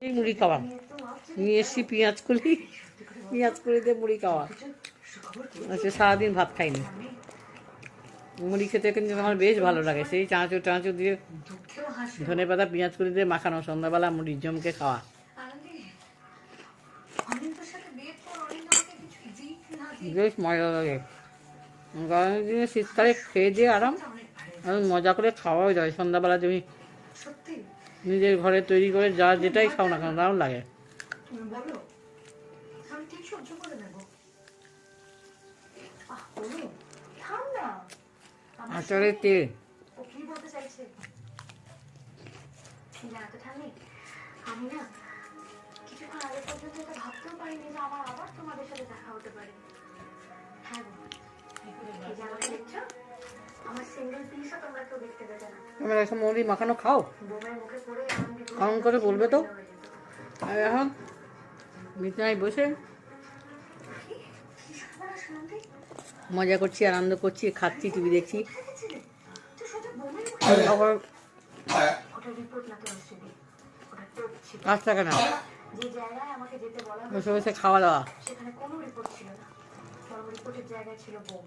এই মুড়ি খাওয়া নিয়ে এসছি পেঁয়াজ কলি দিয়ে মুড়ি খাওয়া। আচ্ছা, সারাদিন ভাত খাইনি। মুড়ি খেতে কিন্তু আমার বেশ ভালো লাগে, সেই চাঁচু দিয়ে ধনে পাতা পেঁয়াজ কলি দিয়ে মাখানো সন্ধ্যাবেলা মুড়ির জমকে খাওয়া বেশ মজা লাগে। গরমের দিনে শীতকালে খেয়ে দিয়ে আরাম মজা করে খাওয়াও যায়। সন্ধ্যাবেলা তুমি নিজের ঘরে তৈরি করে যা যেটাই খাও না কেন দারুণ লাগে। আচারের তেল আমি না কিছুক্ষণ আগে পর্যন্ত এটা ভাবতেও পারিনি যে আমার আবার তোমাদের সাথে দেখা হতে পারে। হ্যাঁ দেখছো আমার সিঙ্গেল পিসও তোমরা কেউ দেখতে পেতে না। তোমরা এখন মুড়ি মাখানো খাও, বোমের মুখে পড়ে কেমন করে বলবে তো। আর এখন বিছানায় বসে মজা করছি, আনন্দ করছি, খাচ্ছি, টিভি দেখছি। আবার কাজ থাকে না, বসে বসে খাওয়া দাওয়া। সেখানে কোনো রিপোর্ট ছিল না, রিপোর্টের জায়গায় ছিল বোম।